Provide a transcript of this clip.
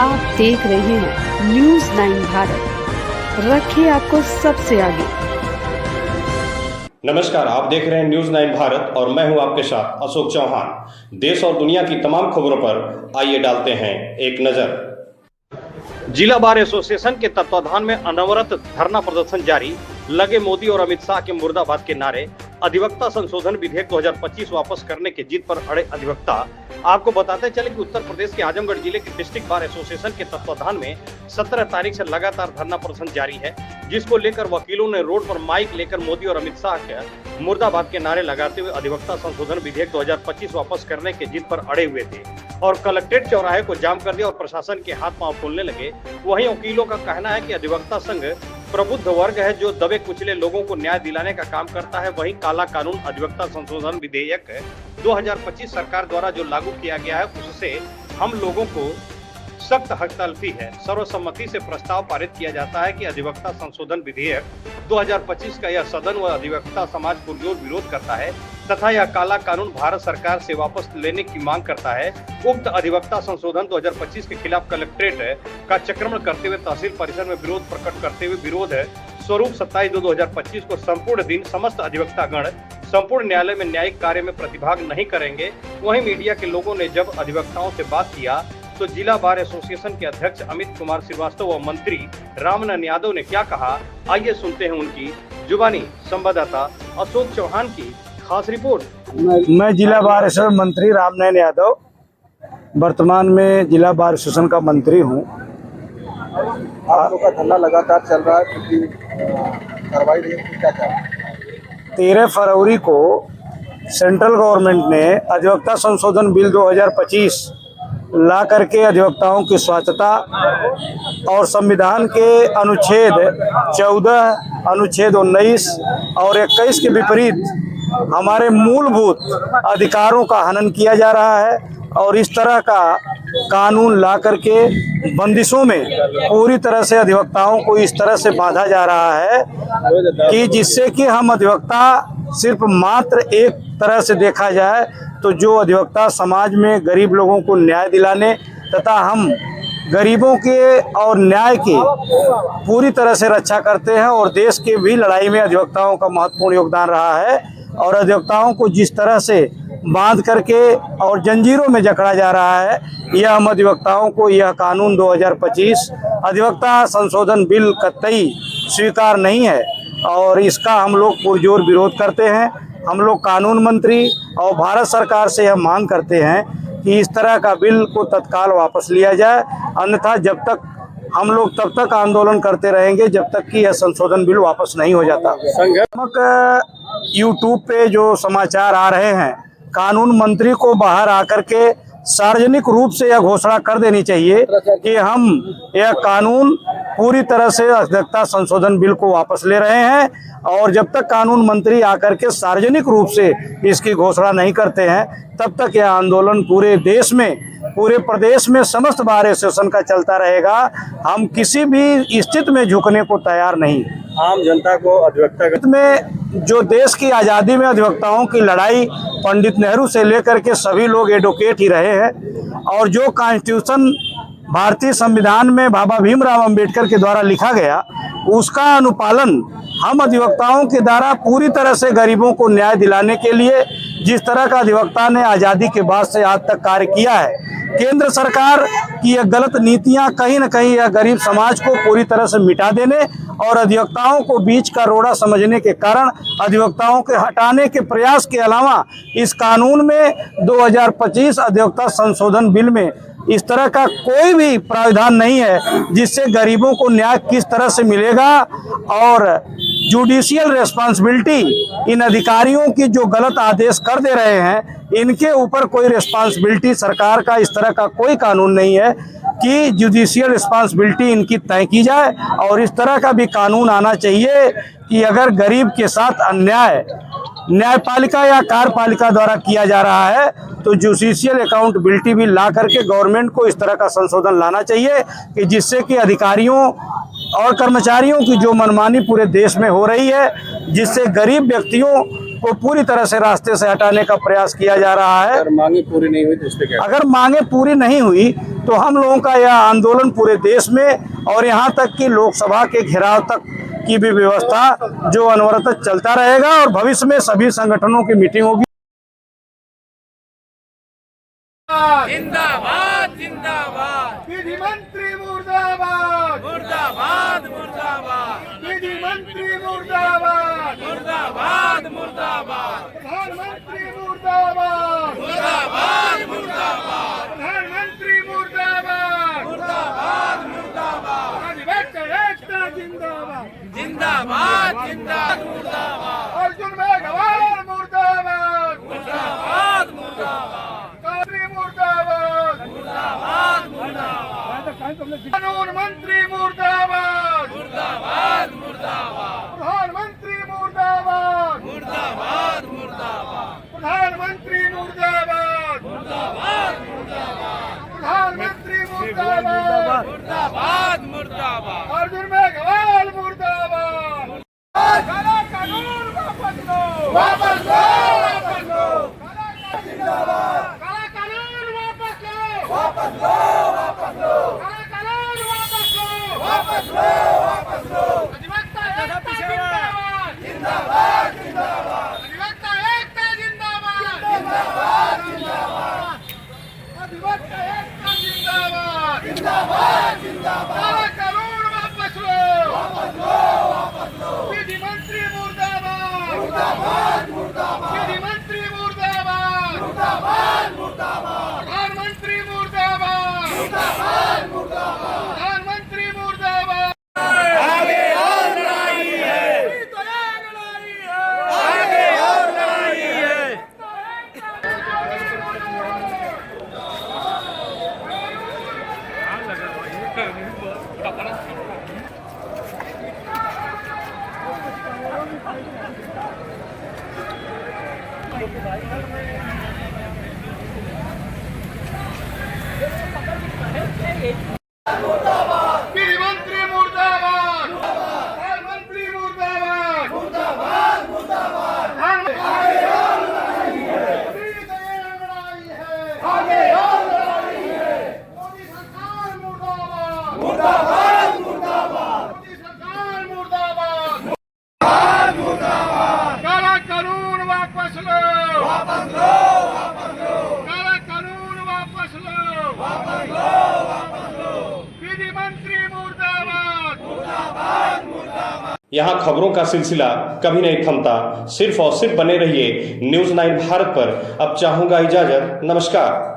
आप देख रहे हैं न्यूज़ 9 भारत, रखिए आपको सबसे आगे। नमस्कार, आप देख रहे हैं न्यूज़ 9 भारत और मैं हूं आपके साथ अशोक चौहान। देश और दुनिया की तमाम खबरों पर आइए डालते हैं एक नजर। जिला बार एसोसिएशन के तत्वाधान में अनवरत धरना प्रदर्शन जारी, लगे मोदी और अमित शाह के मुर्दाबाद के नारे, अधिवक्ता संशोधन विधेयक 2025 वापस करने की जिद पर अड़े अधिवक्ता। आपको बताते चले कि उत्तर प्रदेश के आजमगढ़ जिले के डिस्ट्रिक्ट बार एसोसिएशन के तत्वाधान में 17 तारीख से लगातार धरना प्रदर्शन जारी है, जिसको लेकर वकीलों ने रोड पर माइक लेकर मोदी और अमित शाह के मुर्दाबाद के नारे लगाते हुए अधिवक्ता संशोधन विधेयक 2025 वापस करने की जिद पर अड़े हुए थे और कलेक्ट्रेट चौराहे को जाम कर दिया और प्रशासन के हाथ पांव खोलने लगे। वहीं वकीलों का कहना है कि अधिवक्ता संघ प्रबुद्ध वर्ग है जो दबे कुचले लोगों को न्याय दिलाने का काम करता है। वहीं काला कानून अधिवक्ता संशोधन विधेयक 2025 सरकार द्वारा जो लागू किया गया है उससे हम लोगों को सख्त हकतलफी है। सर्वसम्मति से प्रस्ताव पारित किया जाता है कि अधिवक्ता संशोधन विधेयक 2025 का यह सदन व अधिवक्ता समाज पुरजोर विरोध करता है तथा यह काला कानून भारत सरकार से वापस लेने की मांग करता है। उक्त अधिवक्ता संशोधन 2025 के खिलाफ कलेक्ट्रेट का चक्रमण करते हुए तहसील परिसर में विरोध प्रकट करते हुए विरोध स्वरूप 27/2/2025 को संपूर्ण दिन समस्त अधिवक्तागण संपूर्ण न्यायालय में न्यायिक कार्य में प्रतिभाग नहीं करेंगे। वहीं मीडिया के लोगों ने जब अधिवक्ताओं से बात किया तो जिला बार एसोसिएशन के अध्यक्ष अमित कुमार श्रीवास्तव व मंत्री रामनारायण यादव ने क्या कहा, आइए सुनते हैं उनकी जुबानी। संवाददाता अशोक चौहान की खास रिपोर्ट। मैं जिला बार एसोसिएशन मंत्री रामनारायण यादव, वर्तमान में जिला बार एसोसिएशन का मंत्री हूँ। आप लोग का धरना लगातार चल रहा है क्योंकि कार्रवाई नहीं है, क्या क्या 13 फरवरी को सेंट्रल गवर्नमेंट ने अधिवक्ता संशोधन बिल 2025 ला करके अधिवक्ताओं की स्वायत्तता और संविधान के अनुच्छेद 14, अनुच्छेद 19 और 21 के विपरीत हमारे मूलभूत अधिकारों का हनन किया जा रहा है और इस तरह का कानून ला करके बंदिशों में पूरी तरह से अधिवक्ताओं को इस तरह से बांधा जा रहा है कि जिससे कि हम अधिवक्ता सिर्फ मात्र एक तरह से देखा जाए तो जो अधिवक्ता समाज में गरीब लोगों को न्याय दिलाने तथा हम गरीबों के और न्याय की पूरी तरह से रक्षा करते हैं और देश के भी लड़ाई में अधिवक्ताओं का महत्वपूर्ण योगदान रहा है और अधिवक्ताओं को जिस तरह से बांध करके और जंजीरों में जकड़ा जा रहा है, यह हम अधिवक्ताओं को यह कानून 2025 अधिवक्ता संशोधन बिल कतई स्वीकार नहीं है और इसका हम लोग पुरजोर विरोध करते हैं। हम लोग कानून मंत्री और भारत सरकार से यह मांग करते हैं कि इस तरह का बिल को तत्काल वापस लिया जाए, अन्यथा जब तक हम लोग तब तक आंदोलन करते रहेंगे जब तक कि यह संशोधन बिल वापस नहीं हो जाता। यूट्यूब पे जो समाचार आ रहे हैं, कानून मंत्री को बाहर आकर के सार्वजनिक रूप से यह घोषणा कर देनी चाहिए कि हम यह कानून पूरी तरह से अधिवक्ता संशोधन बिल को वापस ले रहे हैं और जब तक कानून मंत्री आकर के सार्वजनिक रूप से इसकी घोषणा नहीं करते हैं तब तक यह आंदोलन पूरे देश में, पूरे प्रदेश में समस्त बार एसोसिएशन का चलता रहेगा। हम किसी भी स्थिति में झुकने को तैयार नहीं। आम जनता को अधिवक्ता में जो देश की आज़ादी में अधिवक्ताओं की लड़ाई पंडित नेहरू से लेकर के सभी लोग एडवोकेट ही रहे हैं और जो कॉन्स्टिट्यूशन भारतीय संविधान में बाबा भीमराव अंबेडकर के द्वारा लिखा गया उसका अनुपालन हम अधिवक्ताओं के द्वारा पूरी तरह से गरीबों को न्याय दिलाने के लिए जिस तरह का अधिवक्ता ने आज़ादी के बाद से आज तक कार्य किया है, केंद्र सरकार की यह गलत नीतियां कहीं न कहीं यह गरीब समाज को पूरी तरह से मिटा देने और अधिवक्ताओं को बीच का रोड़ा समझने के कारण अधिवक्ताओं के हटाने के प्रयास के अलावा इस कानून में 2025 अधिवक्ता संशोधन बिल में इस तरह का कोई भी प्रावधान नहीं है जिससे गरीबों को न्याय किस तरह से मिलेगा और जुडिशियल रिस्पांसिबिलिटी इन अधिकारियों की जो गलत आदेश कर दे रहे हैं इनके ऊपर कोई रिस्पांसिबिलिटी सरकार का इस तरह का कोई कानून नहीं है कि जुडिशियल रिस्पांसिबिलिटी इनकी तय की जाए और इस तरह का भी कानून आना चाहिए कि अगर गरीब के साथ अन्याय न्यायपालिका या कार्यपालिका द्वारा किया जा रहा है तो जुडिशियल अकाउंटेबिलिटी भी ला करके गवर्नमेंट को इस तरह का संशोधन लाना चाहिए कि जिससे कि अधिकारियों और कर्मचारियों की जो मनमानी पूरे देश में हो रही है, जिससे गरीब व्यक्तियों को पूरी तरह से रास्ते से हटाने का प्रयास किया जा रहा है। अगर मांगे पूरी नहीं हुई तो उस पर क्या? अगर मांगे पूरी नहीं हुई तो हम लोगों का यह आंदोलन पूरे देश में और यहाँ तक कि लोकसभा के घेराव तक की भी व्यवस्था जो अनवरत चलता रहेगा और भविष्य में सभी संगठनों की मीटिंग होगी। जिंदाबाद जिंदाबाद विधि मंत्री मुर्दाबाद मुर्दाबाद मुर्दाबाद विधि मंत्री मुर्दाबाद मुर्दाबाद मुर्दाबाद प्रधानमंत्री मुर्दाबाद मुर्दाबाद मुर्दाबाद प्रधानमंत्री मुर्दाबाद मुर्दाबाद मुर्दाबाद अधिवक्ता एकता जिंदाबाद जिंदाबाद जिंदाबाद मुर्दाबाद अर्जुन मेघवाल मुर्दाबाद मुर्दाबाद मुर्दाबाद कादरी मुर्दाबाद मुर्दाबाद मुर्दाबाद कानून मंत्री मुर्दाबाद मुर्दाबाद मुर्दाबाद प्रधानमंत्री मुर्दाबाद मुर्दाबाद मुर्दाबाद प्रधानमंत्री मुर्दाबाद मुर्दाबाद मुर्दाबाद प्रधानमंत्री मुर्दाबाद मुर्दाबाद मुर्दाबाद अर्जुन मेघवाल मुर्दाबाद काला कानून वापस लो वापस लो वापस लो जिंदाबाद काला कानून वापस लो वापस लो वापस लो काला कानून वापस लो वापस लो वापस लो अधिवक्ता एकता जिंदाबाद जिंदाबाद जिंदाबाद अधिवक्ता एकता जिंदाबाद जिंदाबाद जिंदाबाद अधिवक्ता एकता जिंदाबाद जिंदाबाद जिंदाबाद काला कानून वापस लो वापस लो वापस लो विधि मंत्री मुर्दाबाद मुर्दाबाद मुर्दाबाद विधि मंत्री मुर्दाबाद मुर्दाबाद मुर्दाबाद प्रधानमंत्री मुर्दाबाद मुर्दाबाद मुर्दाबाद प्रधानमंत्री मुर्दाबाद आगे और लड़ाई है तो एक लड़ाई है आगे और लड़ाई है विधि मंत्री मुर्दाबाद प्रधानमंत्री मुर्दाबाद मुर्दाबाद मुर्दाबाद आगे और लड़ाई है आगे और लड़ाई है मोदी सरकार मुर्दाबाद मुर्दाबाद मुर्दाबाद मोदी सरकार मुर्दाबाद मुर्दाबाद काला कानून वापस लो वापस लो वापस लो काला कानून वापस लो वापस लो वापस लो विधि मंत्री मुर्दाबाद मुर्दाबाद मुर्दाबाद। यहाँ खबरों का सिलसिला कभी नहीं थमता। सिर्फ और सिर्फ बने रहिए न्यूज़ 9 भारत पर। अब चाहूंगा इजाजत। नमस्कार।